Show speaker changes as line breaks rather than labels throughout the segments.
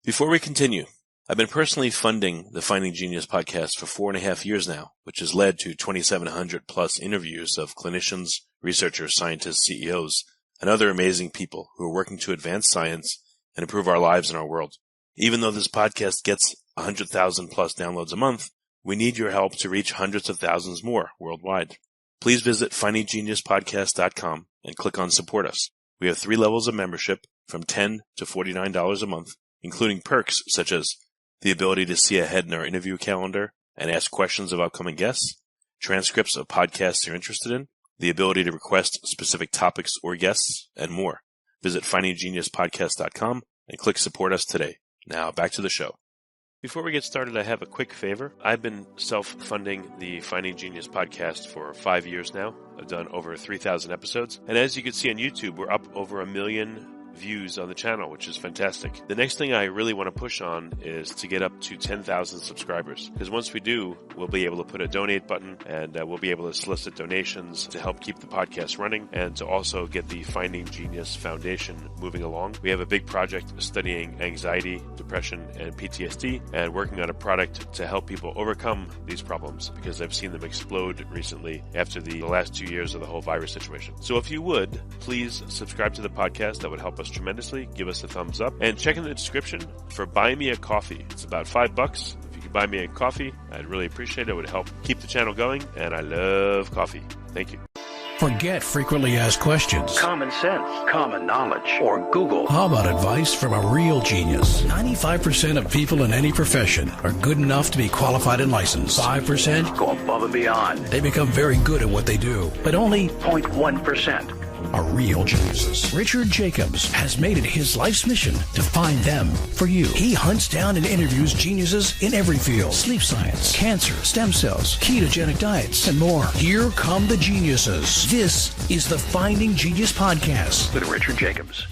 Before we continue, I've been personally funding the Finding Genius podcast for 4.5 years now, which has led to 2,700 plus interviews of clinicians, researchers, scientists, CEOs, and other amazing people who are working to advance science and improve our lives and our world. Even though this podcast gets 100,000 plus downloads a month, we need your help to reach hundreds of thousands more worldwide. Please visit findinggeniuspodcast.com and click on Support Us. We have 3 levels of membership from $10 to $49 a month, including perks such as the ability to see ahead in our interview calendar and ask questions of upcoming guests, transcripts of podcasts you're interested in, the ability to request specific topics or guests, and more. Visit findinggeniuspodcast.com and click Support Us today. Now back to the show. Before we get started, I have a quick favor. I've been self-funding the Finding Genius podcast for 5 years now. I've done over 3,000 episodes. And as you can see on YouTube, we're up over 1 million views on the channel, which is fantastic. The next thing I really want to push on is to get up to 10,000 subscribers, because once we do, we'll be able to put a donate button and we'll be able to solicit donations to help keep the podcast running and to also get the Finding Genius Foundation moving along. We have a big project studying anxiety, depression, and PTSD and working on a product to help people overcome these problems, because I've seen them explode recently after the last 2 years of the whole virus situation. So if you would, please subscribe to the podcast. That would help us tremendously. Give us a thumbs up and check in the description for Buy Me a Coffee. It's about $5. If you could buy me a coffee, I'd really appreciate it. It would help keep the channel going, and I love coffee. Thank you.
Forget frequently asked questions,
common sense, common knowledge, or Google.
How about advice from a real genius? 95% of people in any profession are good enough to be qualified and licensed. 5%
go above and beyond.
They become very good at what they do, but only
0.1%
are real geniuses. Richard Jacobs has made it his life's mission to find them for you. He hunts down and interviews geniuses in every field: sleep science, cancer, stem cells, ketogenic diets, and more. Here come the geniuses. This is the Finding Genius Podcast
with Richard Jacobs.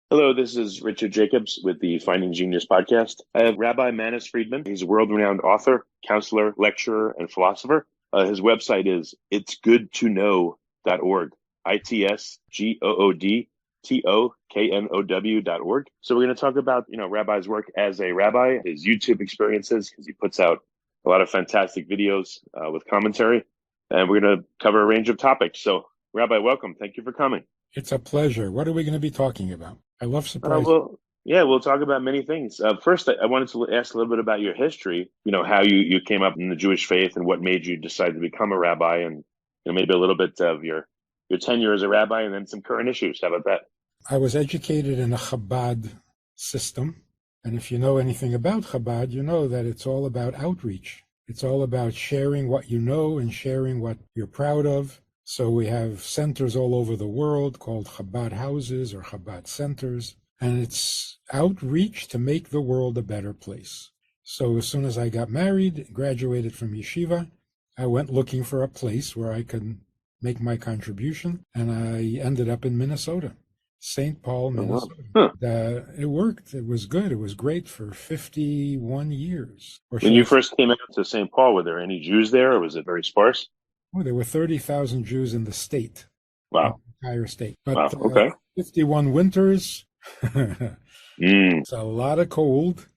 Hello, this is Richard Jacobs with the Finding Genius Podcast. I have Rabbi Manis Friedman. He's a world-renowned author, counselor, lecturer, and philosopher. His website is itsgoodtoknow.org, itsgoodtoknow.org. So we're going to talk about, Rabbi's work as a rabbi, his YouTube experiences, because he puts out a lot of fantastic videos with commentary, and we're going to cover a range of topics. So, Rabbi, welcome. Thank you for coming.
It's a pleasure. What are we going to be talking about? I love surprises.
We'll talk about many things. First, I wanted to ask a little bit about your history, how you came up in the Jewish faith and what made you decide to become a rabbi, and maybe a little bit of your tenure as a rabbi and then some current issues. How about that?
I was educated in a Chabad system. And if you know anything about Chabad, you know that it's all about outreach. It's all about sharing what you know and sharing what you're proud of. So we have centers all over the world called Chabad houses or Chabad centers. And it's outreach to make the world a better place. So as soon as I got married, graduated from yeshiva, I went looking for a place where I could make my contribution, and I ended up in Minnesota, St. Paul, Minnesota. It worked. It was good. It was great for 51 years.
When you first came out to St. Paul, were there any Jews there, or was it very sparse?
Oh, there were 30,000 Jews in the state.
Wow.
The entire state. But,
wow. Okay.
51 winters. It's a lot of cold,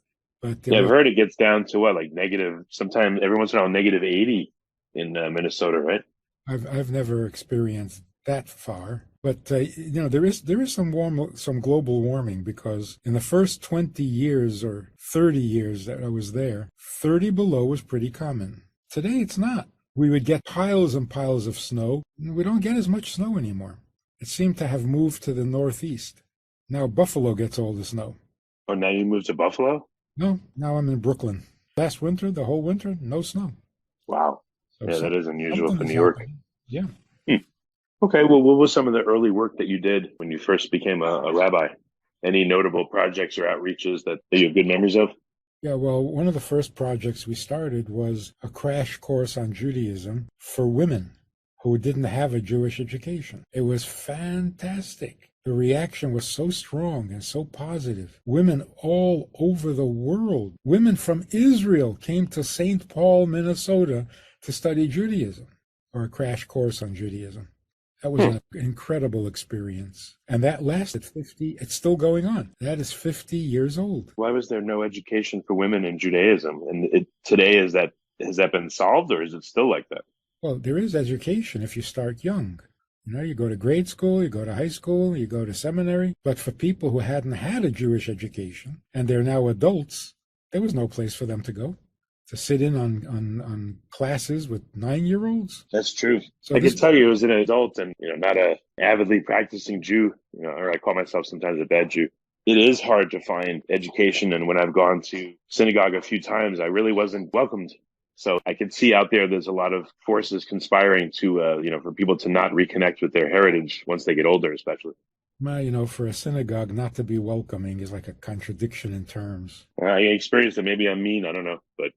but
I've heard it gets down to like negative. Sometimes every once in a while, negative 80 in Minnesota, right?
I've never experienced that far, but there is some global warming, because in the first 20 years or 30 years that I was there, 30 below was pretty common. Today it's not. We would get piles and piles of snow. We don't get as much snow anymore. It seemed to have moved to the northeast. Now Buffalo gets all the snow.
Oh, now you moved to Buffalo?
No, now I'm in Brooklyn. Last winter, the whole winter, no snow.
Wow.
So
that is unusual for New York.
Yeah.
Okay, well, what was some of the early work that you did when you first became a rabbi? Any notable projects or outreaches that you have good memories of?
Yeah, well, one of the first projects we started was a crash course on Judaism for women who didn't have a Jewish education. It was fantastic. The reaction was so strong and so positive. Women all over the world, women from Israel, came to St. Paul, Minnesota to study Judaism, or a crash course on Judaism. That was an incredible experience. And that lasted 50, it's still going on. That is 50 years old.
Why was there no education for women in Judaism? And today, has that been solved, or is it still like that?
Well, there is education if you start young. You go to grade school, you go to high school, you go to seminary. But for people who hadn't had a Jewish education and they're now adults, there was no place for them to go. To sit in on classes with 9-year-olds.
That's true.
So
I can tell you, as an adult and not a avidly practicing Jew, or I call myself sometimes a bad Jew. It is hard to find education, and when I've gone to synagogue a few times, I really wasn't welcomed. So I can see out there's a lot of forces conspiring to, for people to not reconnect with their heritage once they get older, especially.
Well, for a synagogue not to be welcoming is like a contradiction in terms.
I experienced it. Maybe I'm mean. I don't know. But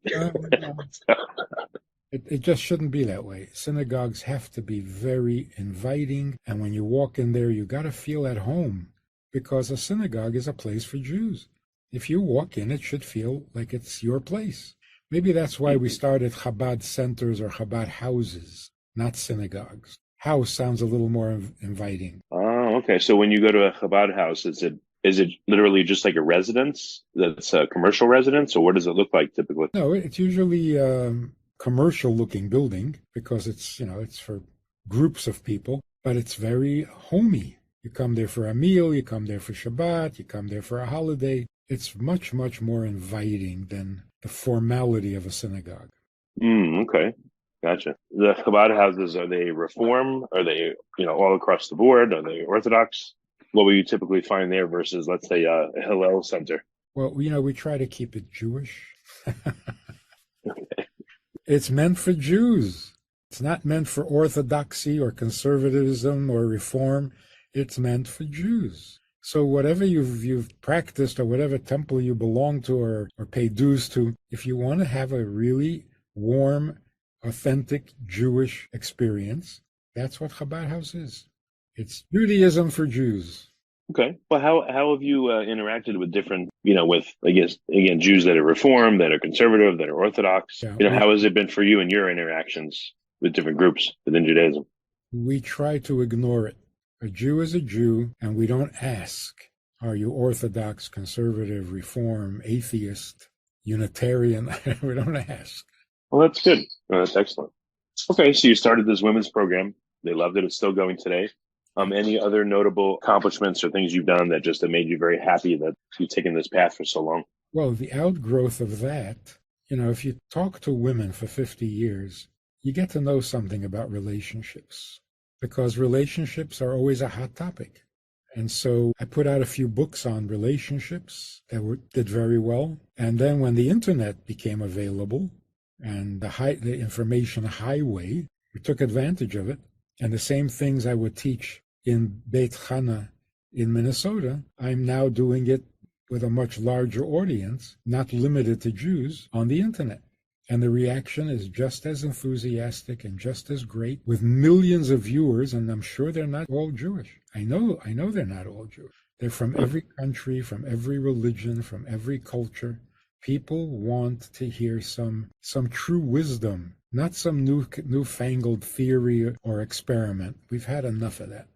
it just shouldn't be that way. Synagogues have to be very inviting. And when you walk in there, you got to feel at home, because a synagogue is a place for Jews. If you walk in, it should feel like it's your place. Maybe that's why we started Chabad centers or Chabad houses, not synagogues. House sounds a little more inviting.
Oh, okay. So when you go to a Chabad house, is it literally just like a residence that's a commercial residence, or what does it look like typically?
No, it's usually a commercial-looking building because it's for groups of people, but it's very homey. You come there for a meal, you come there for Shabbat, you come there for a holiday. It's much, much more inviting than the formality of a synagogue.
Okay. Gotcha. The Chabad houses, are they Reform? Are they, all across the board? Are they Orthodox? What will you typically find there versus, let's say, a Hillel center?
Well, we try to keep it Jewish. It's meant for Jews. It's not meant for orthodoxy or conservatism or reform. It's meant for Jews. So whatever you've practiced or whatever temple you belong to or pay dues to, if you want to have a really warm, authentic Jewish experience, that's what Chabad House is. It's Judaism for Jews.
Okay. Well, how have you interacted with different, with, I guess, again, Jews that are Reform, that are conservative, that are Orthodox?
Yeah,
how has it been for you in your interactions with different groups within Judaism?
We try to ignore it. A Jew is a Jew, and we don't ask, are you Orthodox, conservative, Reform, atheist, Unitarian? We don't ask.
Well, that's good. That's excellent. Okay, so you started this women's program. They loved it. It's still going today. Any other notable accomplishments or things you've done that just have made you very happy that you've taken this path for so long?
Well, the outgrowth of that, if you talk to women for 50 years, you get to know something about relationships, because relationships are always a hot topic. And so I put out a few books on relationships that did very well. And then when the internet became available and the information highway, we took advantage of it. And the same things I would teach in Beit Chana in Minnesota, I'm now doing it with a much larger audience, not limited to Jews, on the internet. And the reaction is just as enthusiastic and just as great, with millions of viewers, and I'm sure they're not all Jewish. I know they're not all Jewish. They're from every country, from every religion, from every culture. People want to hear some true wisdom, not some newfangled theory or experiment. We've had enough of that.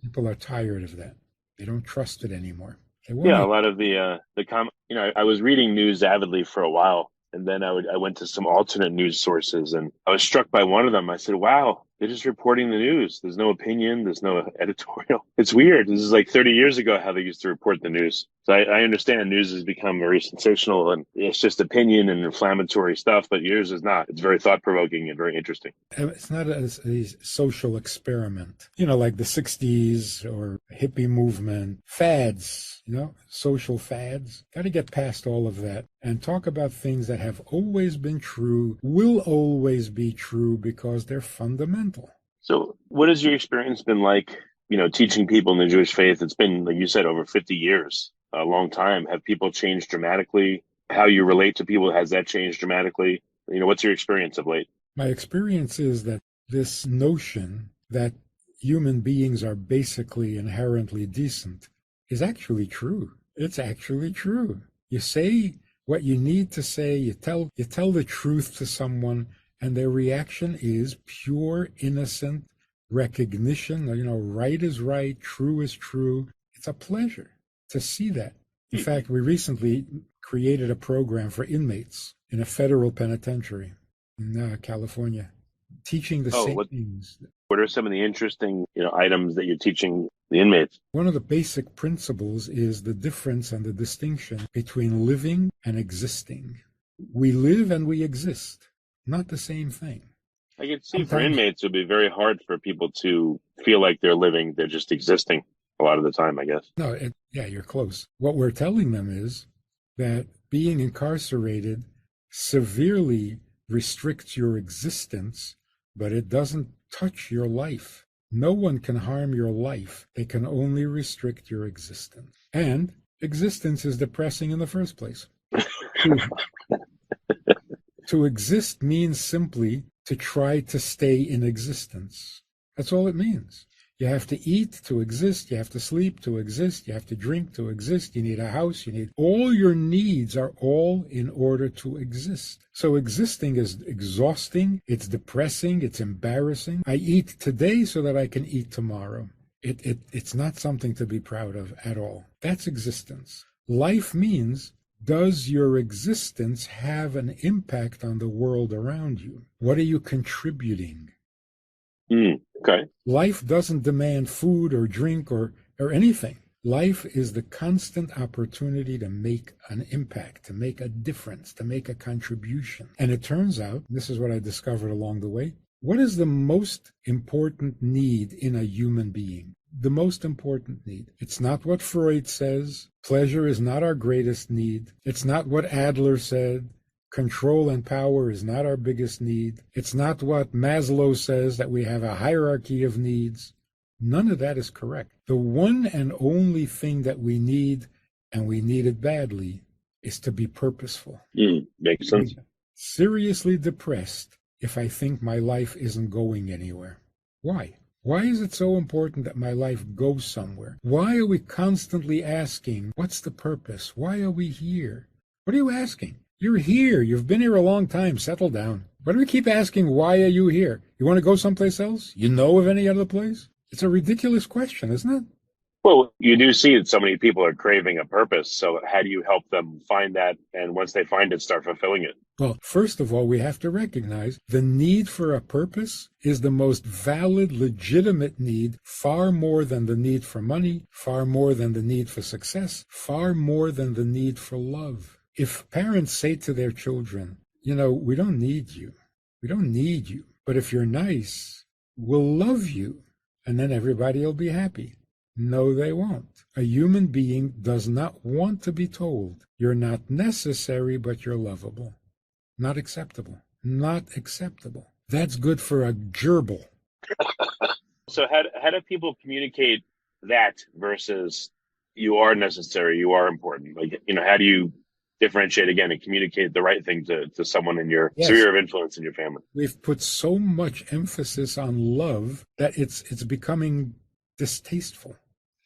People are tired of that. They don't trust it anymore.
Yeah, a lot of I was reading news avidly for a while, and then I went to some alternate news sources, and I was struck by one of them. I said, wow, they're just reporting the news. There's no opinion. There's no editorial. It's weird. This is like 30 years ago how they used to report the news. So I understand news has become very sensational, and it's just opinion and inflammatory stuff, but yours is not. It's very thought-provoking and very interesting.
It's not a social experiment, like the 60s or hippie movement, fads, social fads. Got to get past all of that and talk about things that have always been true, will always be true, because they're fundamental.
So what has your experience been like, teaching people in the Jewish faith? It's been, like you said, over 50 years, a long time. Have people changed dramatically? How you relate to people, has that changed dramatically? What's your experience of late?
My experience is that this notion that human beings are basically inherently decent is actually true. It's actually true. You say what you need to say, you tell the truth to someone, and their reaction is pure, innocent, recognition, right is right, true is true. It's a pleasure to see that. In fact, we recently created a program for inmates in a federal penitentiary in California, teaching the same things.
What are some of the interesting, items that you're teaching the inmates?
One of the basic principles is the difference and the distinction between living and existing. We live and we exist, not the same thing.
I can see for inmates, it would be very hard for people to feel like they're living, they're just existing a lot of the time, I guess.
No, you're close. What we're telling them is that being incarcerated severely restricts your existence, but it doesn't touch your life. No one can harm your life. They can only restrict your existence. And existence is depressing in the first place. To exist means simply to try to stay in existence. That's all it means. You have to eat to exist. You have to sleep to exist. You have to drink to exist. You need a house. All your needs are all in order to exist. So existing is exhausting. It's depressing. It's embarrassing. I eat today so that I can eat tomorrow. It's not something to be proud of at all. That's existence. Life means, does your existence have an impact on the world around you? What are you contributing?
Okay.
Life doesn't demand food or drink or anything. Life is the constant opportunity to make an impact, to make a difference, to make a contribution. And it turns out, this is what I discovered along the way, what is the most important need in a human being? The most important need. It's not what Freud says. Pleasure is not our greatest need. It's not what Adler said. Control and power is not our biggest need. It's not what Maslow says, that we have a hierarchy of needs. None of that is correct. The one and only thing that we need, and we need it badly, is to be purposeful.
Makes sense.
I'm seriously depressed if I think my life isn't going anywhere. Why? Why is it so important that my life goes somewhere? Why are we constantly asking, what's the purpose? Why are we here? What are you asking? You're here. You've been here a long time. Settle down. Why do we keep asking, why are you here? You want to go someplace else? You know of any other place? It's a ridiculous question, isn't it?
Well, you do see that so many people are craving a purpose. So how do you help them find that? And once they find it, start fulfilling it?
Well, first of all, we have to recognize the need for a purpose is the most valid, legitimate need, far more than the need for money, far more than the need for success, far more than the need for love. If parents say to their children, we don't need you. We don't need you. But if you're nice, we'll love you. And then everybody will be happy. No, they won't. A human being does not want to be told, you're not necessary, but you're lovable. Not acceptable. Not acceptable. That's good for a gerbil.
So how do people communicate that versus you are necessary, you are important? Like, how do you differentiate again and communicate the right thing to someone in your sphere of influence in your family?
We've put so much emphasis on love that it's becoming distasteful.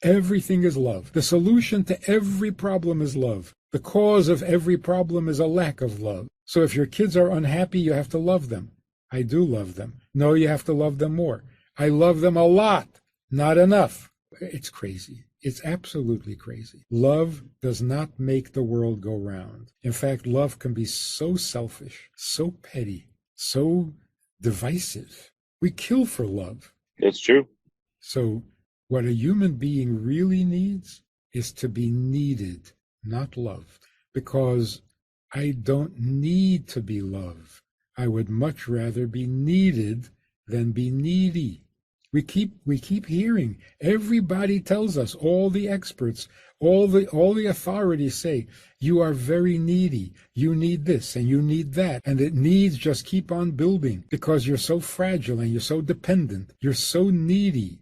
Everything is love. The solution to every problem is love. The cause of every problem is a lack of love. So if your kids are unhappy, you have to love them. I do love them. No, you have to love them more. I love them a lot. Not enough. It's crazy. It's absolutely crazy. Love does not make the world go round. In fact, love can be so selfish, so petty, so divisive. We kill for love.
It's true.
So what a human being really needs is to be needed, not loved. Because I don't need to be loved. I would much rather be needed than be needy. We keep hearing. Everybody tells us, all the experts, all the authorities say, you are very needy. You need this and you need that. And the needs just keep on building because you're so fragile and you're so dependent. You're so needy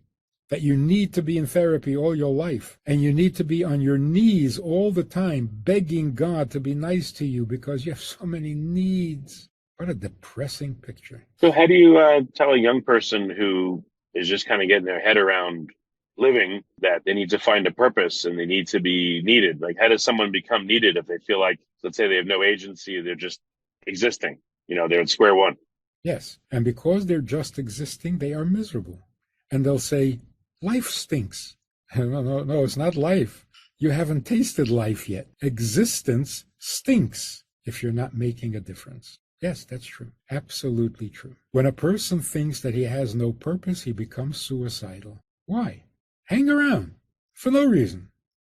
that you need to be in therapy all your life. And you need to be on your knees all the time, begging God to be nice to you because you have so many needs. What a depressing picture.
So how do you tell a young person who is just kind of getting their head around living that they need to find a purpose and they need to be needed? Like, how does someone become needed if they feel like, let's say they have no agency, they're just existing, they're at square one?
Yes. And because they're just existing, they are miserable. and they'll say, life stinks. No, it's not life. You haven't tasted life yet. Existence stinks if you're not making a difference. Yes, that's true. Absolutely true. When a person thinks that he has no purpose, he becomes suicidal. Why? Hang around for no reason.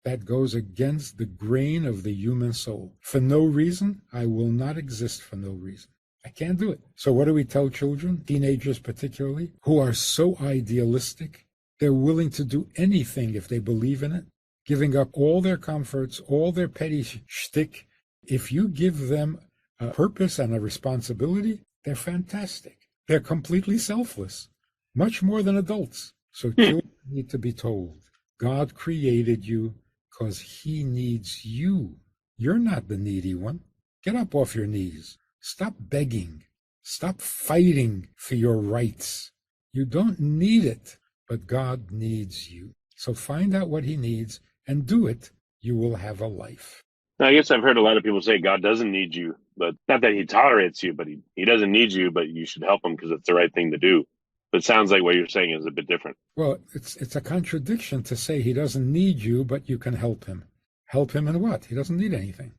That goes against the grain of the human soul. For no reason, I will not exist for no reason. I can't do it. So what do we tell children, teenagers particularly, who are so idealistic? They're willing to do anything if they believe in it, giving up all their comforts, all their petty shtick. If you give them a purpose and a responsibility, they're fantastic. They're completely selfless, much more than adults. So children need to be told, God created you because he needs you. You're not the needy one. Get up off your knees. Stop begging. Stop fighting for your rights. You don't need it, but God needs you. So find out what he needs and do it. You will have a life.
Now, I guess I've heard a lot of people say God doesn't need you, but not that he tolerates you, but he doesn't need you, but you should help him because it's the right thing to do. But it sounds like what you're saying is a bit different.
Well, it's a contradiction to say he doesn't need you, but you can help him. Help him in what? He doesn't need anything.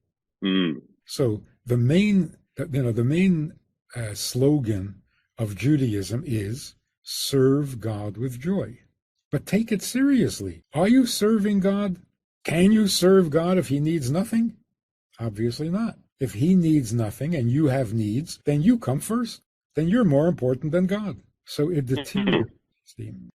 So the main slogan of Judaism is serve God with joy. But take it seriously. Are you serving God? Can you serve God if he needs nothing? Obviously not. If he needs nothing and you have needs, then you come first. Then you're more important than God. So it deteriorates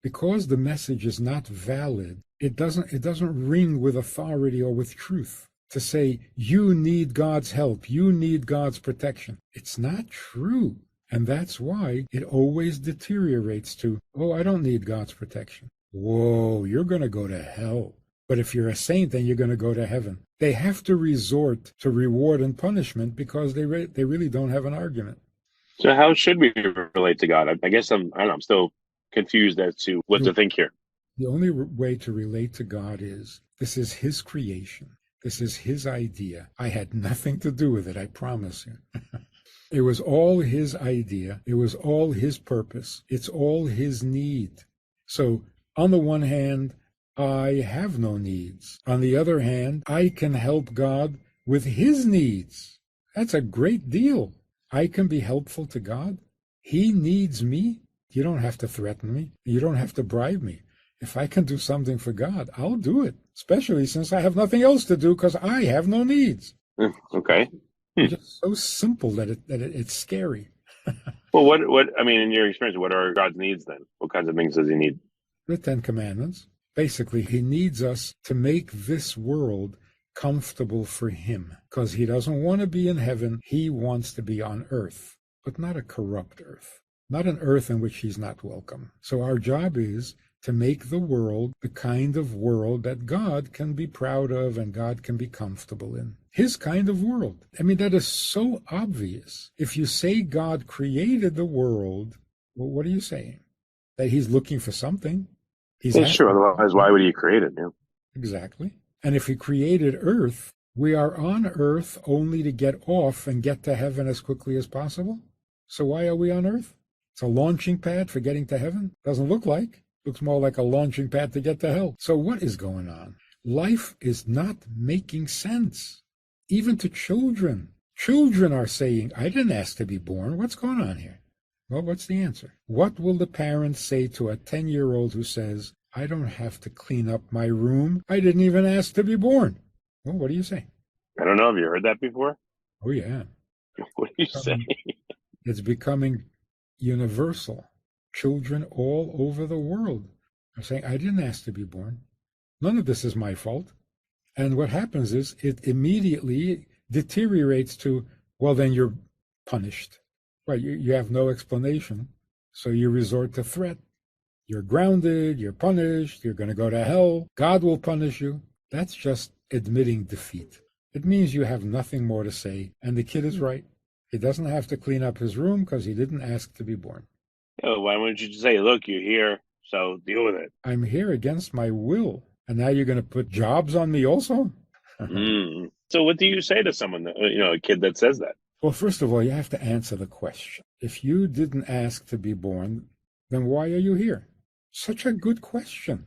because the message is not valid. It doesn't ring with authority or with truth to say you need God's help, you need God's protection. It's not true. And that's why it always deteriorates to, oh, I don't need God's protection. Whoa, you're going to go to hell. But if you're a saint, then you're going to go to heaven. They have to resort to reward and punishment because they really don't have an argument.
So how should we relate to God? I guess I'm still confused as to what to think here.
The only way to relate to God is this is his creation. This is his idea. I had nothing to do with it, I promise you. It was all his idea. It was all his purpose. It's all his need. So on the one hand, I have no needs. On the other hand, I can help God with his needs. That's a great deal. I can be helpful to God. He needs me. You don't have to threaten me. You don't have to bribe me. If I can do something for God, I'll do it, especially since I have nothing else to do because I have no needs.
Okay.
It's just so simple that it's scary.
Well, what I mean, in your experience, what are God's needs then? What kinds of things does he need?
The Ten Commandments. Basically, he needs us to make this world comfortable for him because he doesn't want to be in heaven. He wants to be on earth, but not a corrupt earth, not an earth in which he's not welcome. So our job is to make the world the kind of world that God can be proud of and God can be comfortable in. His kind of world. I mean, that is so obvious. If you say God created the world, well, what are you saying? That he's looking for something.
It's true. Otherwise, why would he create it? Yeah.
Exactly. And if he created earth, we are on earth only to get off and get to heaven as quickly as possible. So why are we on earth? It's a launching pad for getting to heaven. Doesn't look like. Looks more like a launching pad to get to hell. So what is going on? Life is not making sense. Even to children. Children are saying, I didn't ask to be born. What's going on here? Well, what's the answer? What will the parents say to a 10-year-old who says, I don't have to clean up my room. I didn't even ask to be born. Well, what do you say?
I don't know. Have you heard that before?
Oh, yeah.
What do you say?
It's becoming universal. Children all over the world are saying, I didn't ask to be born. None of this is my fault. And what happens is it immediately deteriorates to, well, then you're punished. Right, you have no explanation, so you resort to threat. You're grounded, you're punished, you're going to go to hell, God will punish you. That's just admitting defeat. It means you have nothing more to say, and the kid is right. He doesn't have to clean up his room because he didn't ask to be born.
Oh, why wouldn't you just say, look, you're here, so deal with it?
I'm here against my will, and now you're going to put jobs on me also?
So what do you say to someone, a kid that says that?
Well, first of all, you have to answer the question. If you didn't ask to be born, then why are you here? Such a good question.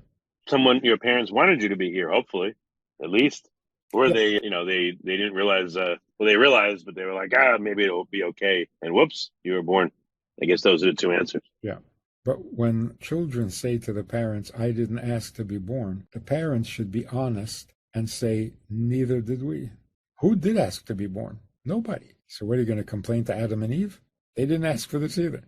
Your parents wanted you to be here, hopefully, at least. Or
Yeah.
they didn't realize, they realized, but they were like, maybe it'll be okay. And whoops, you were born. I guess those are the two answers.
Yeah. But when children say to the parents, I didn't ask to be born, the parents should be honest and say, neither did we. Who did ask to be born? Nobody. So what are you going to complain to Adam and Eve? They didn't ask for this either.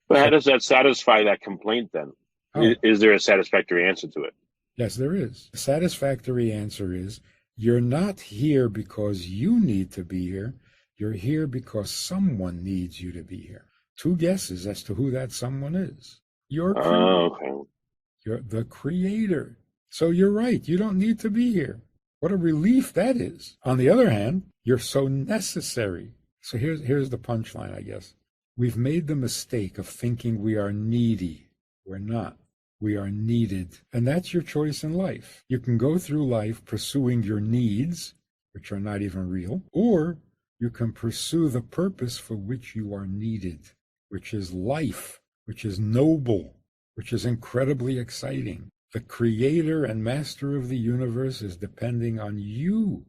But how does that satisfy that complaint then?
Oh.
Is there a satisfactory answer to it?
Yes, there is. The satisfactory answer is, you're not here because you need to be here. You're here because someone needs you to be here. Two guesses as to who that someone is. You're
okay.
You're the creator. So you're right. You don't need to be here. What a relief that is. On the other hand, you're so necessary. So here's the punchline, I guess. We've made the mistake of thinking we are needy. We're not. We are needed. And that's your choice in life. You can go through life pursuing your needs, which are not even real, or you can pursue the purpose for which you are needed, which is life, which is noble, which is incredibly exciting. The creator and master of the universe is depending on you.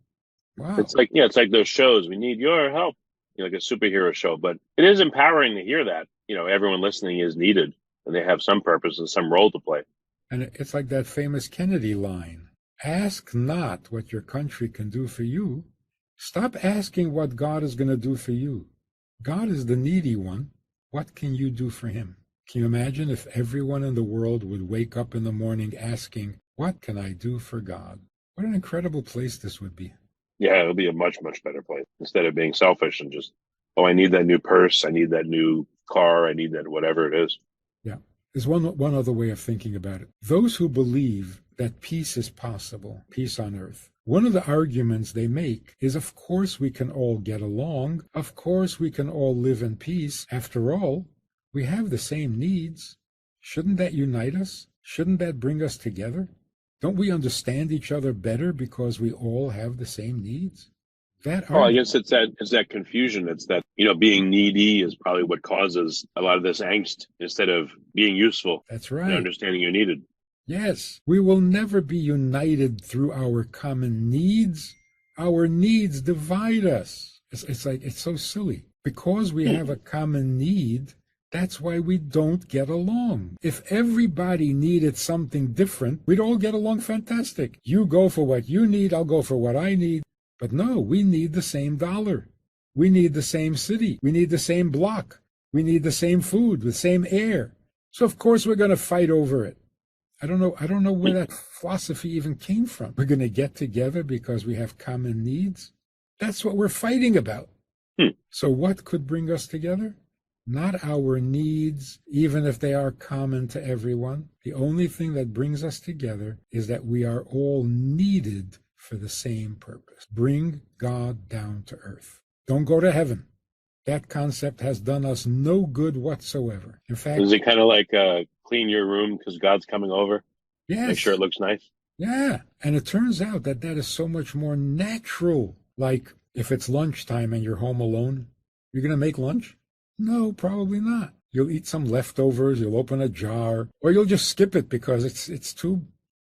Wow.
It's like those shows. We need your help, like a superhero show. But it is empowering to hear that, everyone listening is needed and they have some purpose and some role to play.
And it's like that famous Kennedy line, ask not what your country can do for you. Stop asking what God is going to do for you. God is the needy one. What can you do for him? Can you imagine if everyone in the world would wake up in the morning asking, what can I do for God? What an incredible place this would be.
Yeah, it would be a much, much better place instead of being selfish and just, I need that new purse. I need that new car. I need that whatever it is.
Yeah. There's one other way of thinking about it. Those who believe that peace is possible, peace on earth, one of the arguments they make is, of course, we can all get along. Of course, we can all live in peace. After all, we have the same needs. Shouldn't that unite us? Shouldn't that bring us together? Don't we understand each other better because we all have the same needs?
I guess it's that confusion. It's that, being needy is probably what causes a lot of this angst instead of being useful.
That's right.
And understanding you're needed.
Yes, we will never be united through our common needs. Our needs divide us. It's so silly. Because we have a common need, that's why we don't get along. If everybody needed something different, we'd all get along fantastic. You go for what you need, I'll go for what I need. But no, we need the same dollar. We need the same city. We need the same block. We need the same food, the same air. So of course we're going to fight over it. I don't know where that philosophy even came from. We're going to get together because we have common needs. That's what we're fighting about. So what could bring us together? Not our needs, even if they are common to everyone. The only thing that brings us together is that we are all needed for the same purpose. Bring God down to earth. Don't go to heaven. That concept has done us no good whatsoever. In fact,
is it kind of like clean your room because God's coming over?
Yes.
Make sure it looks nice.
Yeah. And it turns out that is so much more natural. Like if it's lunchtime and you're home alone, you're going to make lunch? No, probably not. You'll eat some leftovers, you'll open a jar, or you'll just skip it because it's too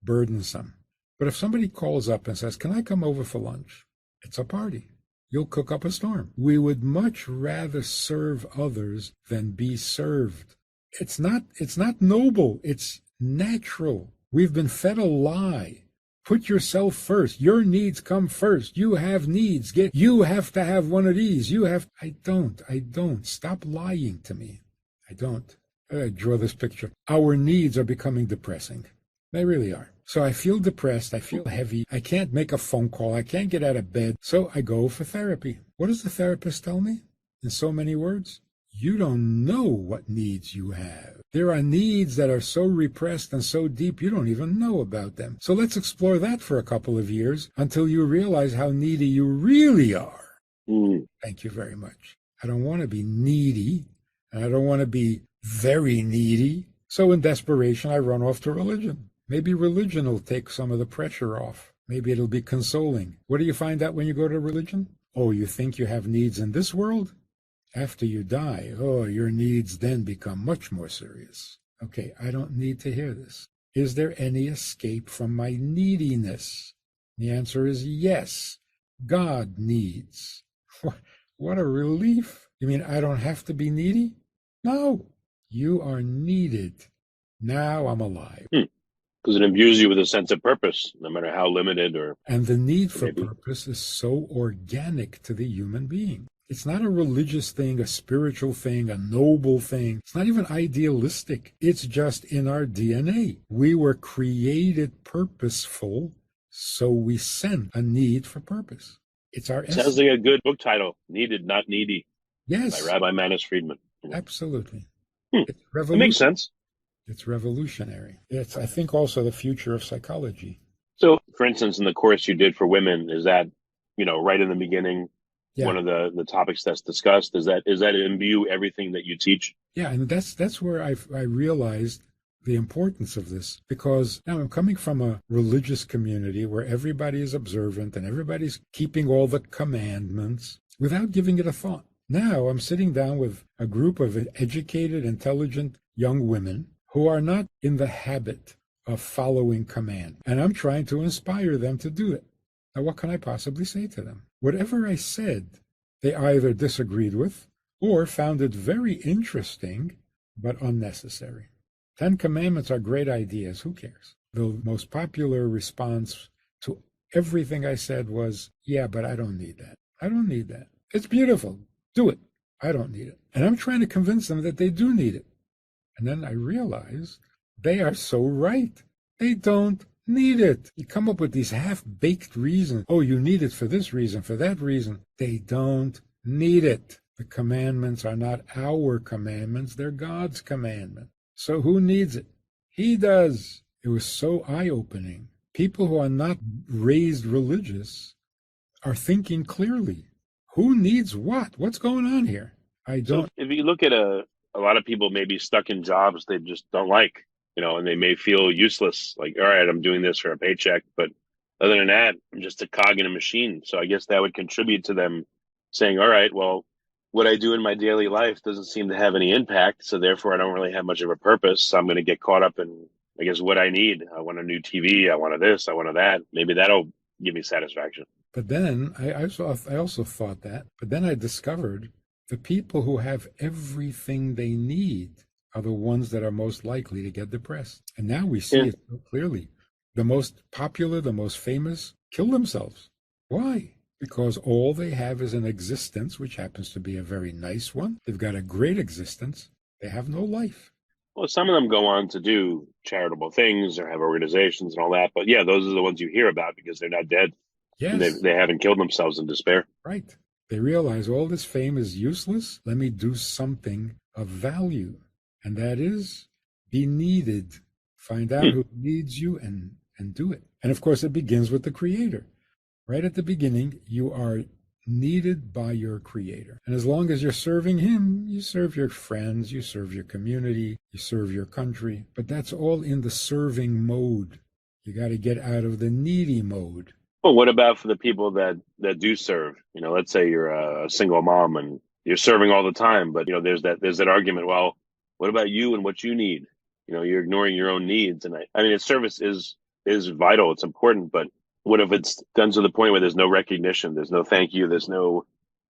burdensome. But if somebody calls up and says, can I come over for lunch? It's a party. You'll cook up a storm. We would much rather serve others than be served. It's not noble. It's natural. We've been fed a lie. Put yourself first. Your needs come first. You have needs. You have to have one of these. I don't. Stop lying to me. I don't. I draw this picture. Our needs are becoming depressing. They really are. So I feel depressed, I feel heavy, I can't make a phone call, I can't get out of bed, so I go for therapy. What does the therapist tell me? In so many words, you don't know what needs you have. There are needs that are so repressed and so deep you don't even know about them. So let's explore that for a couple of years until you realize how needy you really are. Thank you very much. I don't want to be needy, and I don't want to be very needy. So in desperation, I run off to religion. Maybe religion will take some of the pressure off. Maybe it'll be consoling. What do you find out when you go to religion? Oh, you think you have needs in this world? After you die, your needs then become much more serious. Okay, I don't need to hear this. Is there any escape from my neediness? The answer is yes. God needs. What a relief. You mean I don't have to be needy? No, you are needed. Now I'm alive.
Because it imbues you with a sense of purpose, no matter how limited or...
And the need for
maybe.
purpose is so organic to the human being. It's not a religious thing, a spiritual thing, a noble thing. It's not even idealistic. It's just in our DNA. We were created purposeful, so we sense a need for purpose. It's our essence.
Sounds like a good book title, Needed, Not Needy,
Yes.
by Rabbi Manis Friedman.
Absolutely.
It makes sense.
It's revolutionary. It's, I think, also the future of psychology.
So, for instance, in the course you did for women, is that, right in the beginning, one of the topics that's discussed? Is that imbue everything that you teach?
Yeah, and that's where I realized the importance of this, because now I'm coming from a religious community where everybody is observant and everybody's keeping all the commandments without giving it a thought. Now I'm sitting down with a group of educated, intelligent young women who are not in the habit of following command, and I'm trying to inspire them to do it. Now, what can I possibly say to them? Whatever I said, they either disagreed with or found it very interesting but unnecessary. 10 Commandments are great ideas. Who cares? The most popular response to everything I said was, yeah, but I don't need that. I don't need that. It's beautiful. Do it. I don't need it. And I'm trying to convince them that they do need it. And then I realize they are so right. They don't need it. You come up with these half-baked reasons. Oh, you need it for this reason, for that reason. They don't need it. The commandments are not our commandments. They're God's commandment. So who needs it? He does. It was so eye-opening. People who are not raised religious are thinking clearly. Who needs what? What's going on here? I don't.
So if you look at a lot of people may be stuck in jobs they just don't like, and they may feel useless. Like, all right, I'm doing this for a paycheck, but other than that, I'm just a cog in a machine. So I guess that would contribute to them saying, all right, well, what I do in my daily life doesn't seem to have any impact. So therefore, I don't really have much of a purpose. So I'm going to get caught up in, I guess, what I need. I want a new TV. I want this. I want that. Maybe that'll give me satisfaction.
But then I also thought that. But then I discovered the people who have everything they need are the ones that are most likely to get depressed. And now we see it so clearly. The most popular, the most famous kill themselves. Why? Because all they have is an existence, which happens to be a very nice one. They've got a great existence. They have no life.
Well, some of them go on to do charitable things or have organizations and all that. But yeah, those are the ones you hear about because they're not dead.
Yes.
They haven't killed themselves in despair.
Right. They realize all this fame is useless. Let me do something of value. And that is be needed. Find out who needs you and do it. And of course, it begins with the Creator. Right at the beginning, you are needed by your Creator. And as long as you're serving Him, you serve your friends, you serve your community, you serve your country. But that's all in the serving mode. You got to get out of the needy mode.
Well, what about for the people that do serve? Let's say you're a single mom and you're serving all the time, but there's that argument. Well, what about you and what you need? You're ignoring your own needs. And I mean, service is vital. It's important. But what if it's done to the point where there's no recognition, there's no thank you, there's no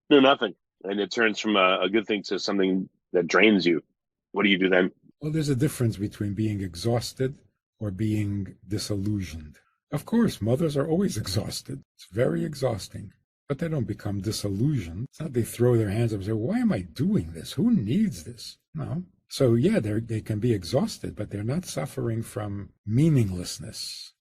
nothing, and it turns from a good thing to something that drains you? What do you do then?
Well, there's a difference between being exhausted or being disillusioned. Of course, mothers are always exhausted. It's very exhausting. But they don't become disillusioned. It's not they throw their hands up and say, why am I doing this? Who needs this? No. So yeah, they can be exhausted, but they're not suffering from meaninglessness.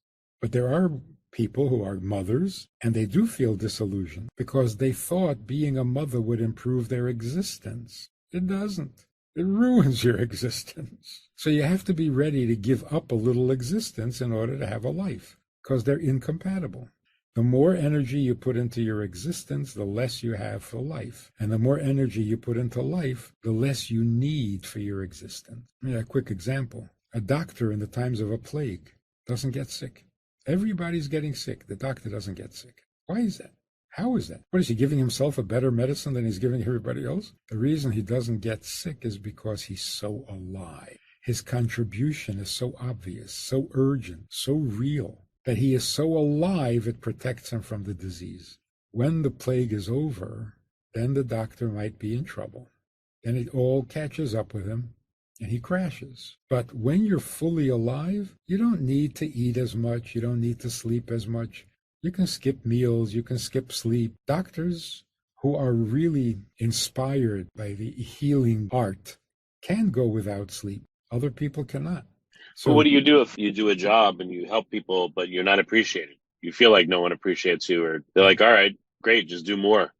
But there are people who are mothers, and they do feel disillusioned because they thought being a mother would improve their existence. It doesn't. It ruins your existence. So you have to be ready to give up a little existence in order to have a life, because they're incompatible. The more energy you put into your existence, the less you have for life. And the more energy you put into life, the less you need for your existence. A quick example. A doctor in the times of a plague doesn't get sick. Everybody's getting sick. The doctor doesn't get sick. Why is that? How is that? What, is he giving himself a better medicine than he's giving everybody else? The reason he doesn't get sick is because he's so alive. his contribution is so obvious, so urgent, so real, that he is so alive it protects him from the disease. When the plague is over, then the doctor might be in trouble. Then it all catches up with him and he crashes. But when you're fully alive, you don't need to eat as much. You don't need to sleep as much. You can skip meals. You can skip sleep. Doctors who are really inspired by the healing art can go without sleep. Other people cannot.
So what do you do if you do a job and you help people, but you're not appreciated? You feel like no one appreciates you, or they're like, all right, great, just do more.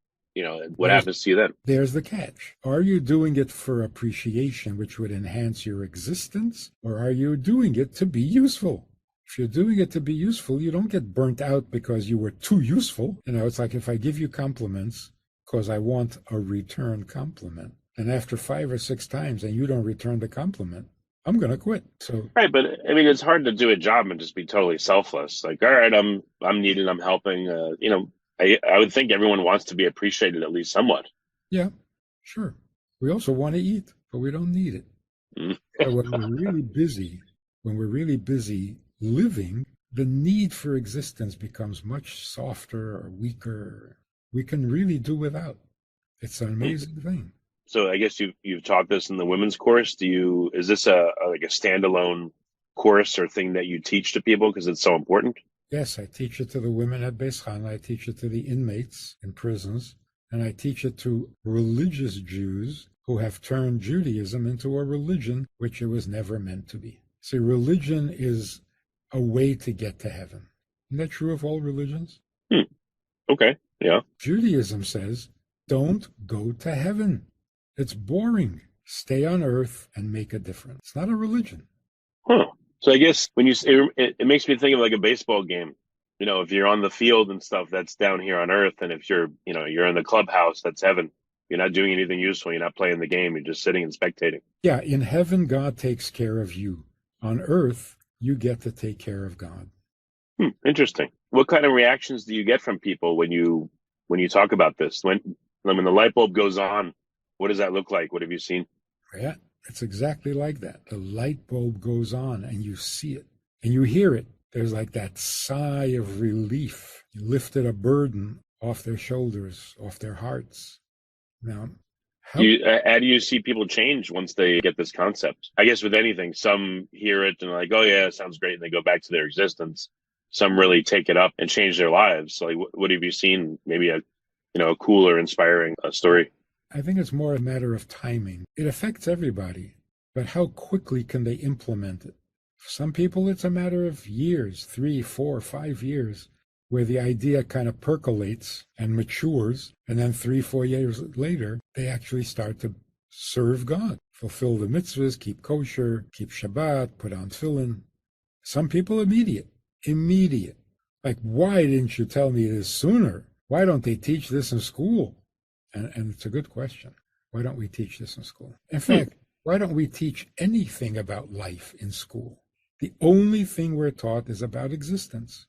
What happens to you then?
There's the catch. Are you doing it for appreciation, which would enhance your existence, or are you doing it to be useful? If you're doing it to be useful, you don't get burnt out because you were too useful. It's like if I give you compliments because I want a return compliment, and after 5 or 6 times and you don't return the compliment, I'm going to quit. So
right, but I mean, it's hard to do a job and just be totally selfless. Like, all right, I'm needed, I'm helping. I would think everyone wants to be appreciated at least somewhat.
Yeah, sure. We also want to eat, but we don't need it. So when we're really busy living, the need for existence becomes much softer or weaker. We can really do without. It's an amazing thing.
So I guess you've taught this in the women's course. Is this a standalone course or thing that you teach to people because it's so important?
Yes, I teach it to the women at Beis Chana. I teach it to the inmates in prisons, and I teach it to religious Jews who have turned Judaism into a religion which it was never meant to be. See, religion is a way to get to heaven. Isn't that true of all religions?
Okay, yeah.
Judaism says, don't go to heaven. It's boring. Stay on earth and make a difference. It's not a religion.
Huh. So I guess when you say it makes me think of like a baseball game. If you're on the field and stuff, that's down here on earth. And if you're in the clubhouse, that's heaven. You're not doing anything useful. You're not playing the game. You're just sitting and spectating.
Yeah, in heaven, God takes care of you. On earth, you get to take care of God.
Interesting. What kind of reactions do you get from people when you talk about this? When the light bulb goes on, what does that look like? What have you seen?
Yeah, it's exactly like that. The light bulb goes on and you see it and you hear it. There's like that sigh of relief. You lifted a burden off their shoulders, off their hearts. Now, how do
you see people change once they get this concept? I guess with anything, some hear it and are like, oh yeah, it sounds great, and they go back to their existence. Some really take it up and change their lives. So like, what have you seen? Maybe a cool or inspiring story?
I think it's more a matter of timing. It affects everybody, but how quickly can they implement it? For some people, it's a matter of years, 3, 4, 5 years, where the idea kind of percolates and matures, and then 3, 4 years later, they actually start to serve God, fulfill the mitzvahs, keep kosher, keep Shabbat, put on tefillin. Some people immediate. Like, why didn't you tell me this sooner? Why don't they teach this in school? And it's a good question. Why don't we teach this in school? In fact, why don't we teach anything about life in school? The only thing we're taught is about existence.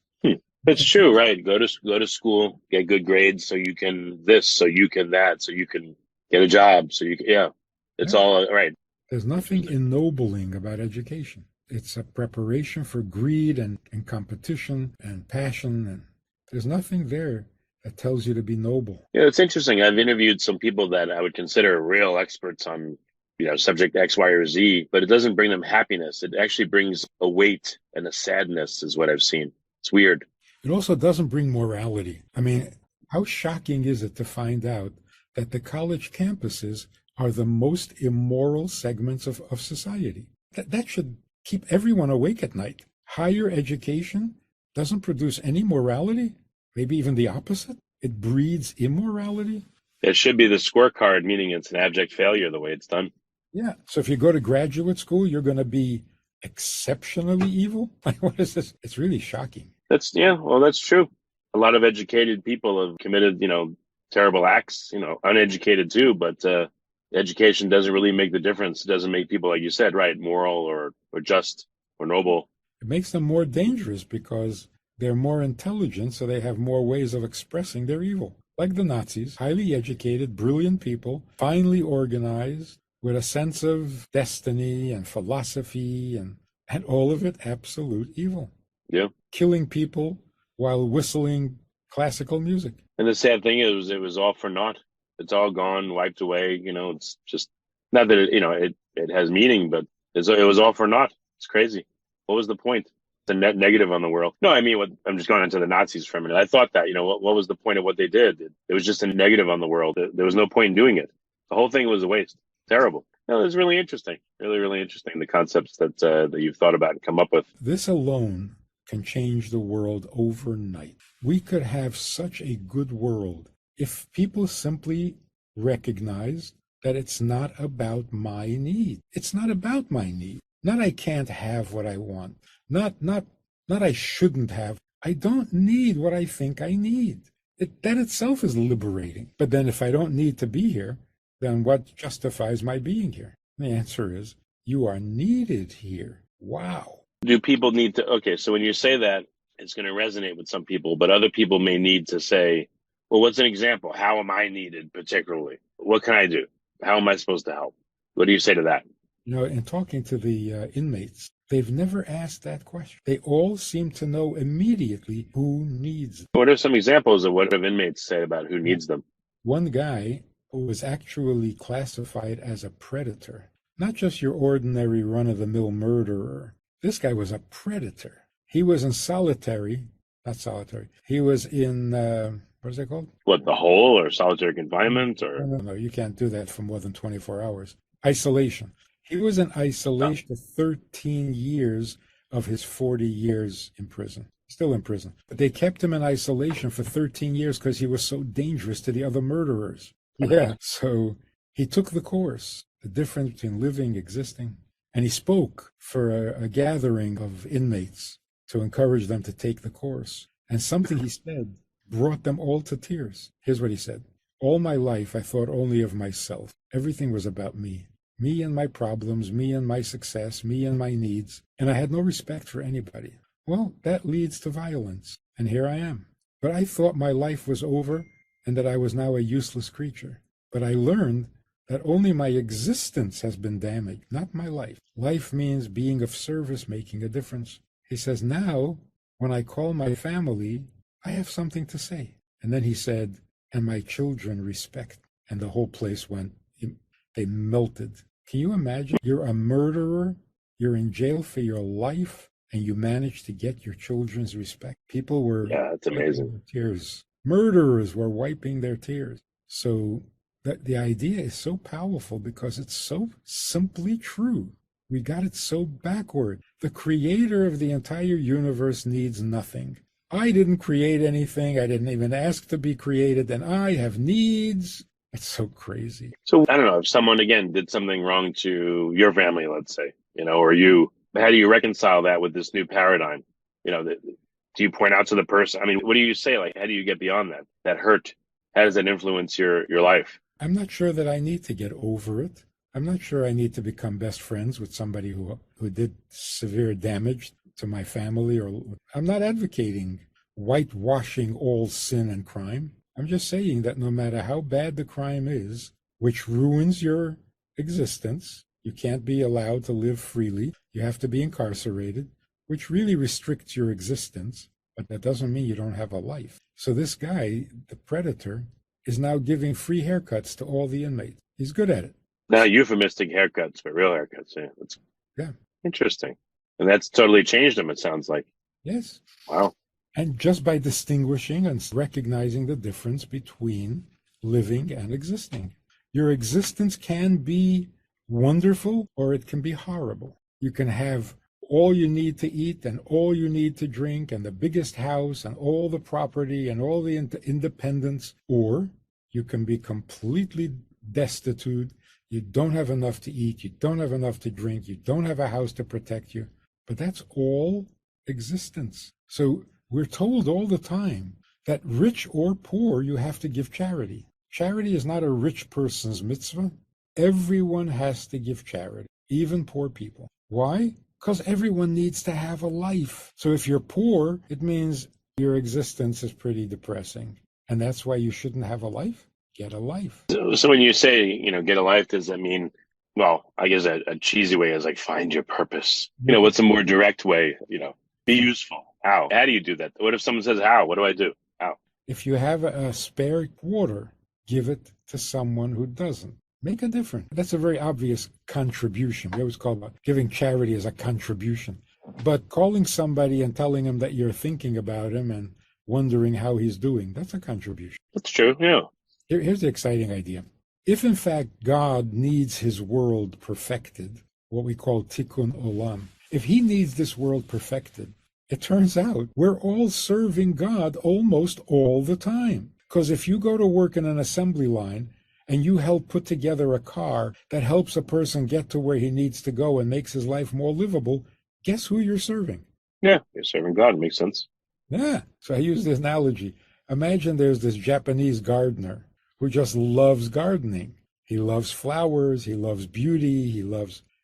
It's true, right? Go to school, get good grades so you can this, so you can that, so you can get a job, so you can, it's all right.
There's nothing ennobling about education. It's a preparation for greed and competition and passion, and there's nothing there that tells you to be noble.
Yeah, it's interesting. I've interviewed some people that I would consider real experts on, subject X, Y, or Z, but it doesn't bring them happiness. It actually brings a weight and a sadness is what I've seen. It's weird.
It also doesn't bring morality. I mean, how shocking is it to find out that the college campuses are the most immoral segments of society? That should keep everyone awake at night. Higher education doesn't produce any morality, maybe even the opposite. It breeds immorality.
It should be the scorecard, meaning it's an abject failure the way it's done.
Yeah. So if you go to graduate school, you're going to be exceptionally evil? Like, what is this? It's really shocking.
That's true. A lot of educated people have committed, terrible acts, uneducated too, but education doesn't really make the difference. It doesn't make people, like you said, right, moral or just or noble.
It makes them more dangerous because they're more intelligent, so they have more ways of expressing their evil. Like the Nazis, highly educated, brilliant people, finely organized, with a sense of destiny and philosophy and all of it absolute evil.
Yeah.
Killing people while whistling classical music.
And the sad thing is, it was all for naught. It's all gone, wiped away. It's just not that it has meaning, but it was all for naught. It's crazy. What was the point? It's a net negative on the world. No, I mean, I'm just going into the Nazis for a minute. I thought that, what was the point of what they did? It was just a negative on the world. There was no point in doing it. The whole thing was a waste. Terrible. No, it was really interesting. Really, really interesting. The concepts that you've thought about and come up with.
This alone can change the world overnight. We could have such a good world if people simply recognize that it's not about my need. It's not about my need. Not I can't have what I want. Not I shouldn't have. I don't need what I think I need. That itself is liberating. But then if I don't need to be here, then what justifies my being here? The answer is, you are needed here. Wow.
Do people need to, okay, so when you say that, it's going to resonate with some people, but other people may need to say, well, what's an example? How am I needed particularly? What can I do? How am I supposed to help? What do you say to that?
In talking to the inmates, they've never asked that question. They all seem to know immediately who needs them.
What are some examples of what have inmates say about who needs them?
One guy who was actually classified as a predator, not just your ordinary run-of-the-mill murderer. This guy was a predator. He was in he was in, what is it called?
What, the hole or solitary confinement? Or
No, you can't do that for more than 24 hours. Isolation. He was in isolation for 13 years of his 40 years in prison. Still in prison. But they kept him in isolation for 13 years because he was so dangerous to the other murderers. Yeah. So he took the course, the difference between living, existing. And he spoke for a gathering of inmates to encourage them to take the course. And something he said brought them all to tears. Here's what he said. All my life, I thought only of myself. Everything was about me. Me and my problems, me and my success, me and my needs. And I had no respect for anybody. Well, that leads to violence. And here I am. But I thought my life was over and that I was now a useless creature. But I learned that only my existence has been damaged, not my life. Life means being of service, making a difference. He says, now, when I call my family, I have something to say. And then he said, and my children respect. And the whole place they melted. Can you imagine? You're a murderer, you're in jail for your life, and you managed to get your children's respect. People were
that's amazing.
Tears. Murderers were wiping their tears. So the idea is so powerful because it's so simply true. We got it so backward. The creator of the entire universe needs nothing. I didn't create anything. I didn't even ask to be created, and I have needs. It's so crazy.
So I don't know if someone, again, did something wrong to your family, let's say, or you, how do you reconcile that with this new paradigm? Do you point out to the person? I mean, what do you say? Like, how do you get beyond that hurt? How does that influence your life?
I'm not sure that I need to get over it. I'm not sure I need to become best friends with somebody who did severe damage to my family. I'm not advocating whitewashing all sin and crime. I'm just saying that no matter how bad the crime is, which ruins your existence, you can't be allowed to live freely. You have to be incarcerated, which really restricts your existence, but that doesn't mean you don't have a life. So this guy, the predator, is now giving free haircuts to all the inmates. He's good at it.
Now euphemistic haircuts, but real haircuts. Yeah, that's interesting. And that's totally changed him, it sounds like.
Yes.
Wow.
And just by distinguishing and recognizing the difference between living and existing. Your existence can be wonderful or it can be horrible. You can have all you need to eat and all you need to drink and the biggest house and all the property and all the independence, or you can be completely destitute. You don't have enough to eat. You don't have enough to drink. You don't have a house to protect you. But that's all existence. So we're told all the time that rich or poor, you have to give charity. Charity is not a rich person's mitzvah. Everyone has to give charity, even poor people. Why? Because everyone needs to have a life. So if you're poor, it means your existence is pretty depressing. And that's why you shouldn't have a life. Get a life.
So when you say, get a life, does that mean Well, I guess a cheesy way is like find your purpose. What's a more direct way? Be useful. How? How do you do that? What if someone says how? What do I do? How?
If you have a spare quarter, give it to someone who doesn't. Make a difference. That's a very obvious contribution. We always call giving charity as a contribution. But calling somebody and telling him that you're thinking about him and wondering how he's doing, that's a contribution.
That's true, yeah.
Here's the exciting idea. If in fact God needs his world perfected, what we call tikkun olam, if he needs this world perfected, it turns out we're all serving God almost all the time. Because if you go to work in an assembly line and you help put together a car that helps a person get to where he needs to go and makes his life more livable, guess who you're serving?
Yeah, you're serving God. Makes sense.
Yeah. So I use this analogy. Imagine there's this Japanese gardener who just loves gardening. He loves flowers. He loves beauty.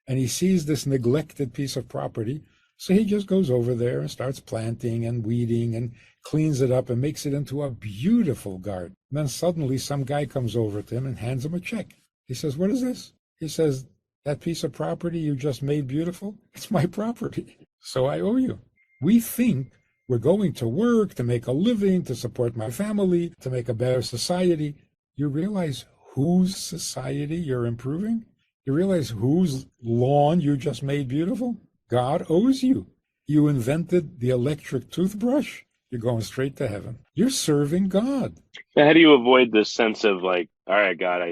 And he sees this neglected piece of property. So he just goes over there and starts planting and weeding and cleans it up and makes it into a beautiful garden. And then suddenly some guy comes over to him and hands him a check. He says, "What is this?" He says, "That piece of property you just made beautiful, it's my property. So I owe you." We think we're going to work to make a living, to support my family, to make a better society. You realize whose society you're improving? You realize whose lawn you just made beautiful? God owes you. You invented the electric toothbrush. You're going straight to heaven. You're serving God.
Now, how do you avoid this sense of like, all right, God,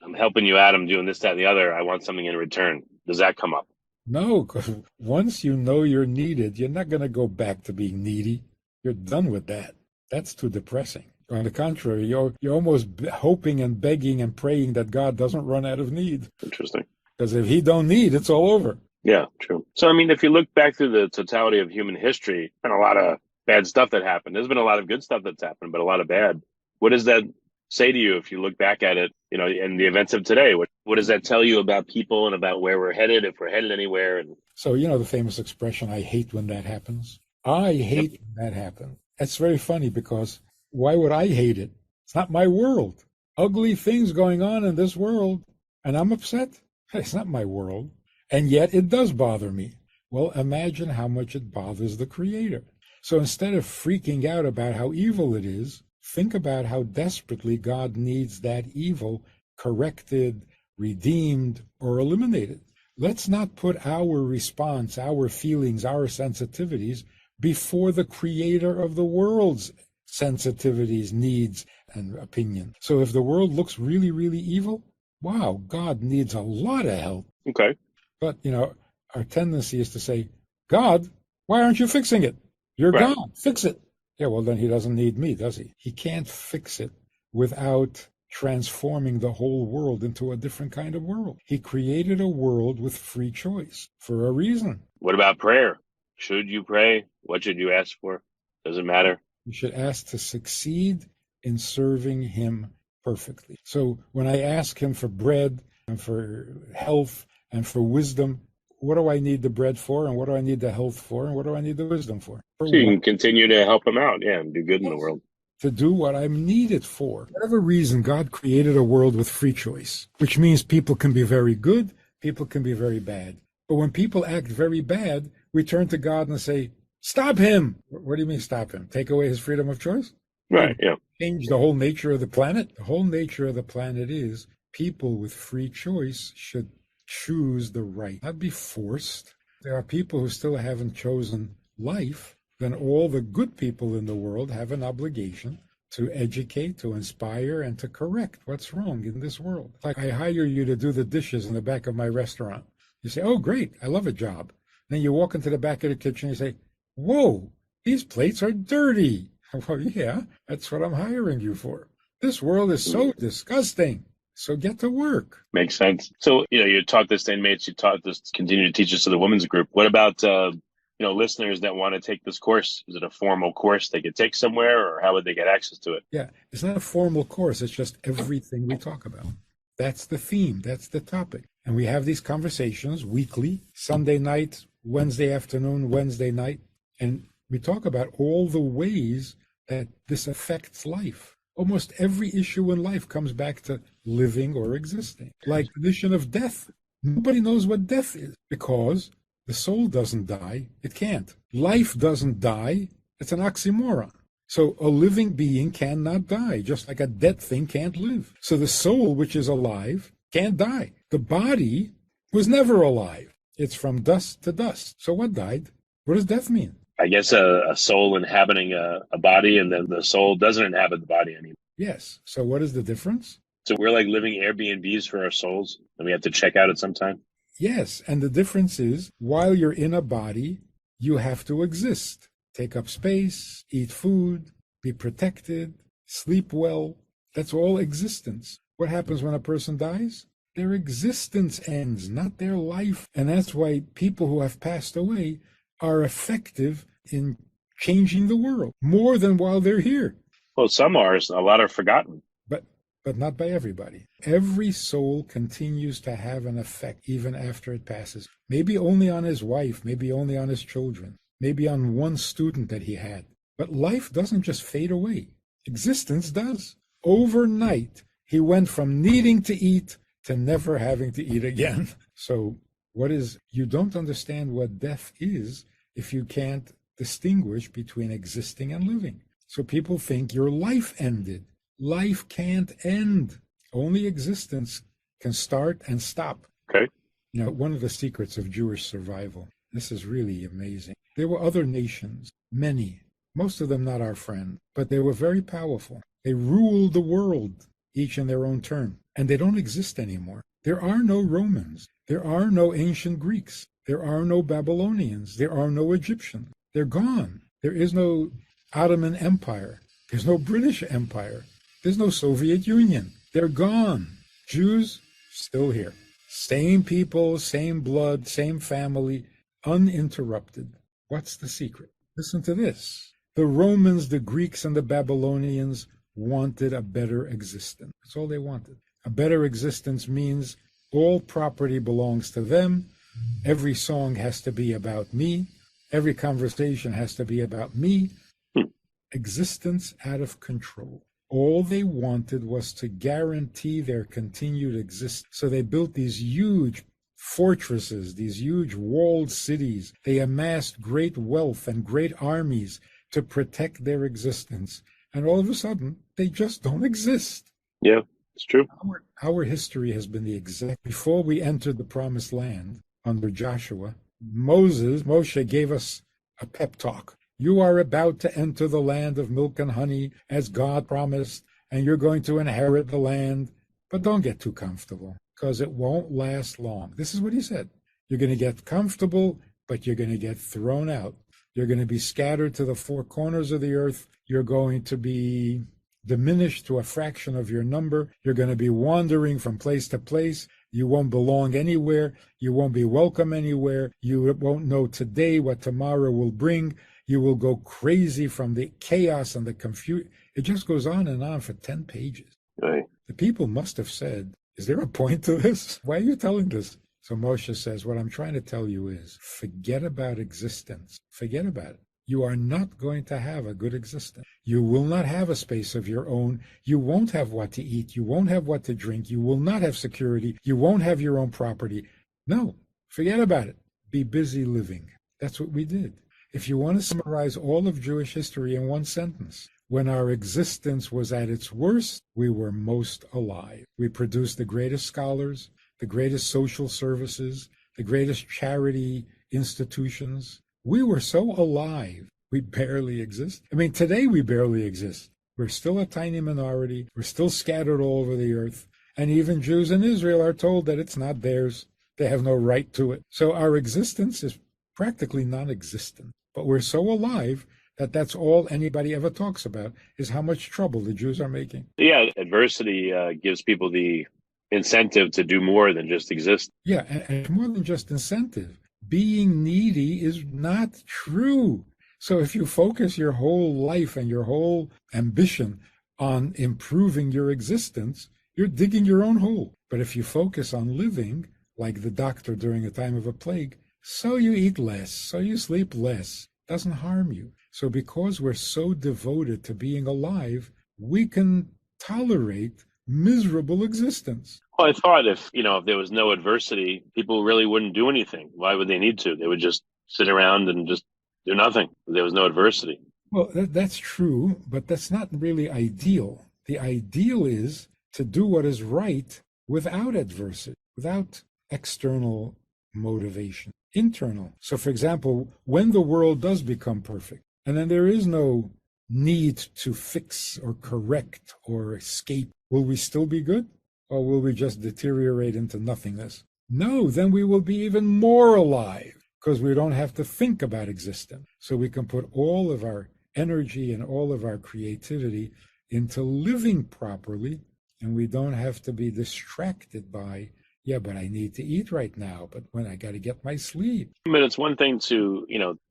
I'm helping you out. I'm doing this, that, and the other. I want something in return. Does that come up?
No, because once you know you're needed, you're not going to go back to being needy. You're done with that. That's too depressing. On the contrary, you're almost hoping and begging and praying that God doesn't run out of need.
Interesting.
Because if he don't need, it's all over.
Yeah, true. So, I mean, if you look back through the totality of human history and a lot of bad stuff that happened, there's been a lot of good stuff that's happened, but a lot of bad. What does that say to you if you look back at it, in the events of today? What does that tell you about people and about where we're headed, if we're headed anywhere? And
so, the famous expression, I hate when that happens. I hate when that happens. That's very funny because why would I hate it? It's not my world. Ugly things going on in this world, and I'm upset. It's not my world. And yet it does bother me. Well, imagine how much it bothers the Creator. So instead of freaking out about how evil it is, think about how desperately God needs that evil corrected, redeemed, or eliminated. Let's not put our response, our feelings, our sensitivities before the Creator of the world's sensitivities, needs, and opinion. So if the world looks really, really evil, wow, God needs a lot of help.
Okay.
But, our tendency is to say, God, why aren't you fixing it? You're
right.
God, fix it. Yeah, well, then he doesn't need me, does he? He can't fix it without transforming the whole world into a different kind of world. He created a world with free choice for a reason.
What about prayer? Should you pray? What should you ask for? Does it matter?
You should ask to succeed in serving him perfectly. So when I ask him for bread and for health and for wisdom, what do I need the bread for, and what do I need the health for, and what do I need the wisdom for?
So you can continue to help him out, and do good in the world.
To do what I'm needed for. For whatever reason, God created a world with free choice, which means people can be very good, people can be very bad. But when people act very bad, we turn to God and say, stop him! What do you mean stop him? Take away his freedom of choice?
Right, yeah.
Change the whole nature of the planet? The whole nature of the planet is people with free choice should choose the right, not be forced. There are people who still haven't chosen life. Then all the good people in the world have an obligation to educate, to inspire, and to correct what's wrong in this world. Like I hire you to do the dishes in the back of my restaurant. You say, oh, great, I love a job. Then you walk into the back of the kitchen and you say, whoa, these plates are dirty. Well, yeah, that's what I'm hiring you for. This world is so disgusting. So get to work.
Makes sense. So, you taught this to inmates, you taught this, continue to teach this to the women's group. What about, listeners that want to take this course? Is it a formal course they could take somewhere, or how would they get access to it?
Yeah, it's not a formal course. It's just everything we talk about. That's the theme. That's the topic. And we have these conversations weekly, Sunday night, Wednesday afternoon, Wednesday night. And we talk about all the ways that this affects life. Almost every issue in life comes back to living or existing. Like the condition of death. Nobody knows what death is because the soul doesn't die. It can't. Life doesn't die. It's an oxymoron. So a living being cannot die, just like a dead thing can't live. So the soul, which is alive, can't die. The body was never alive. It's from dust to dust. So what died? What does death mean?
I guess a soul inhabiting a body, and then the soul doesn't inhabit the body anymore.
Yes. So what is the difference?
So we're like living Airbnbs for our souls, and we have to check out at some time.
Yes. And the difference is, while you're in a body, you have to exist. Take up space, eat food, be protected, sleep well. That's all existence. What happens when a person dies? Their existence ends, not their life. And that's why people who have passed away are effective in changing the world more than while they're here.
Well, some are. A lot are forgotten.
But not by everybody. Every soul continues to have an effect even after it passes. Maybe only on his wife, maybe only on his children, maybe on one student that he had. But life doesn't just fade away. Existence does. Overnight, he went from needing to eat to never having to eat again. So you don't understand what death is if you can't distinguish between existing and living. So people think your life ended. Life can't end. Only existence can start and stop.
Okay.
One of the secrets of Jewish survival, this is really amazing. There were other nations, many, most of them not our friend, but they were very powerful. They ruled the world, each in their own turn, and they don't exist anymore. There are no Romans. There are no ancient Greeks. There are no Babylonians. There are no Egyptians. They're gone. There is no Ottoman Empire. There's no British Empire. There's no Soviet Union. They're gone. Jews, still here. Same people, same blood, same family, uninterrupted. What's the secret? Listen to this. The Romans, the Greeks, and the Babylonians wanted a better existence. That's all they wanted. A better existence means all property belongs to them. Every song has to be about me. Every conversation has to be about me. Existence out of control. All they wanted was to guarantee their continued existence. So they built these huge fortresses, these huge walled cities. They amassed great wealth and great armies to protect their existence. And all of a sudden, they just don't exist.
Yeah, it's true.
Our history has been the exact. Before we entered the promised land under Joshua, Moshe gave us a pep talk. You are about to enter the land of milk and honey, as God promised, and you're going to inherit the land. But don't get too comfortable, because it won't last long. This is what he said. You're going to get comfortable, but you're going to get thrown out. You're going to be scattered to the four corners of the earth. You're going to be diminished to a fraction of your number. You're going to be wandering from place to place. You won't belong anywhere. You won't be welcome anywhere. You won't know today what tomorrow will bring. You will go crazy from the chaos and the confusion. It just goes on and on for 10 pages.
Right.
The people must have said, is there a point to this? Why are you telling this? So Moshe says, what I'm trying to tell you is, forget about existence. Forget about it. You are not going to have a good existence. You will not have a space of your own. You won't have what to eat. You won't have what to drink. You will not have security. You won't have your own property. No, forget about it. Be busy living. That's what we did. If you want to summarize all of Jewish history in one sentence, when our existence was at its worst, we were most alive. We produced the greatest scholars, the greatest social services, the greatest charity institutions. We were so alive, we barely exist. I mean, today we barely exist. We're still a tiny minority. We're still scattered all over the earth. And even Jews in Israel are told that it's not theirs. They have no right to it. So our existence is practically non-existent. But we're so alive that that's all anybody ever talks about, is how much trouble the Jews are making.
Yeah, adversity gives people the incentive to do more than just exist.
Yeah, and more than just incentive. Being needy is not true. So if you focus your whole life and your whole ambition on improving your existence, you're digging your own hole. But if you focus on living, like the doctor during a time of a plague, so you eat less, so you sleep less, doesn't harm you. So because we're so devoted to being alive, we can tolerate miserable existence.
Well, I thought if there was no adversity, people really wouldn't do anything. Why would they need to? They would just sit around and just do nothing. There was no adversity.
Well, that's true, but that's not really ideal. The ideal is to do what is right without adversity, without external motivation, internal. So, for example, when the world does become perfect, and then there is no need to fix or correct or escape, will we still be good? Or will we just deteriorate into nothingness? No, then we will be even more alive because we don't have to think about existence. So we can put all of our energy and all of our creativity into living properly, and we don't have to be distracted by, yeah, but I need to eat right now, but when I got to get my sleep.
I mean, it's one thing to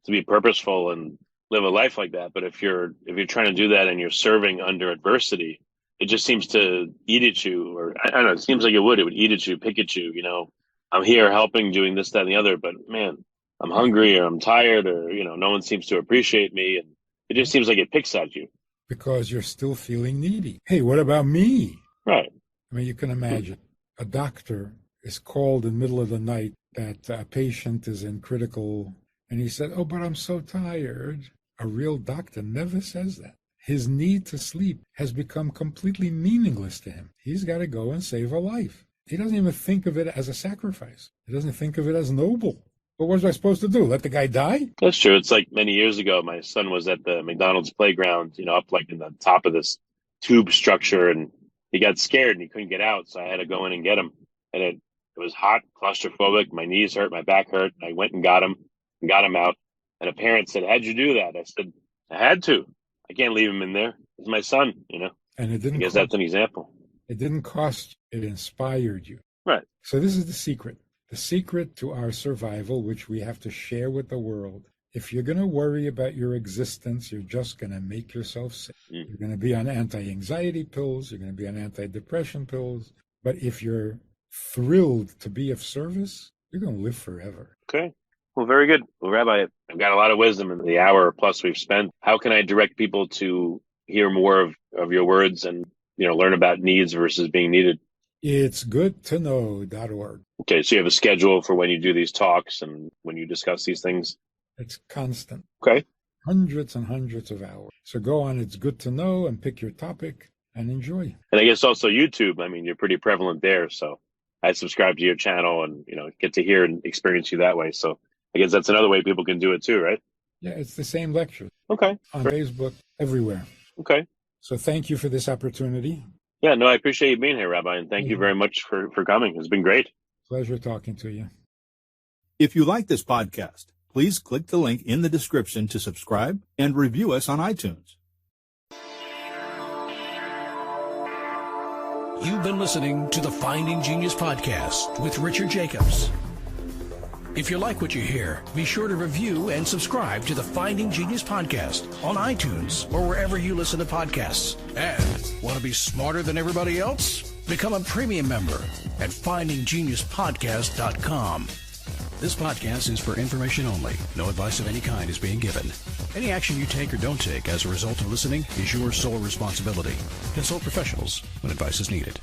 be purposeful and live a life like that, but if you're trying to do that and you're serving under adversity, it just seems to eat at you, or I don't know, it seems like it would eat at you, pick at you, I'm here helping, doing this, that, and the other, but man, I'm hungry or I'm tired or, no one seems to appreciate me. And it just seems like it picks at you.
Because you're still feeling needy. Hey, what about me?
Right.
I mean, you can imagine a doctor is called in the middle of the night that a patient is in critical, and he said, oh, but I'm so tired. A real doctor never says that. His need to sleep has become completely meaningless to him. He's got to go and save a life. He doesn't even think of it as a sacrifice. He doesn't think of it as noble. But what was I supposed to do? Let the guy die?
That's true. It's like many years ago, my son was at the McDonald's playground, up like in the top of this tube structure, and he got scared and he couldn't get out. So I had to go in and get him. And it was hot, claustrophobic. My knees hurt, my back hurt. And I went and got him out. And a parent said, how'd you do that? I said, I had to. I can't leave him in there. He's my son,
And it didn't.
I guess that's an example.
It didn't cost you. It inspired you.
Right.
So this is the secret. The secret to our survival, which we have to share with the world. If you're going to worry about your existence, you're just going to make yourself sick. You're going to be on anti-anxiety pills. You're going to be on anti-depression pills. But if you're thrilled to be of service, you're going to live forever.
Okay. Well, very good. Well, Rabbi, I've got a lot of wisdom in the hour plus we've spent. How can I direct people to hear more of your words and, learn about needs versus being needed?
It's goodtoknow.org.
Okay, so you have a schedule for when you do these talks and when you discuss these things?
It's constant.
Okay.
Hundreds and hundreds of hours. So go on It's Good to Know and pick your topic and enjoy.
And I guess also YouTube, I mean, you're pretty prevalent there. So I subscribe to your channel and, get to hear and experience you that way. So I guess that's another way people can do it too, right?
Yeah, it's the same lecture.
Okay.
On Facebook, everywhere.
Okay.
So thank you for this opportunity.
Yeah, no, I appreciate you being here, Rabbi, and thank you very much for coming. It's been great.
Pleasure talking to you.
If you like this podcast, please click the link in the description to subscribe and review us on iTunes.
You've been listening to the Finding Genius podcast with Richard Jacobs. If you like what you hear, be sure to review and subscribe to the Finding Genius podcast on iTunes or wherever you listen to podcasts. And want to be smarter than everybody else? Become a premium member at findinggeniuspodcast.com. This podcast is for information only. No advice of any kind is being given. Any action you take or don't take as a result of listening is your sole responsibility. Consult professionals when advice is needed.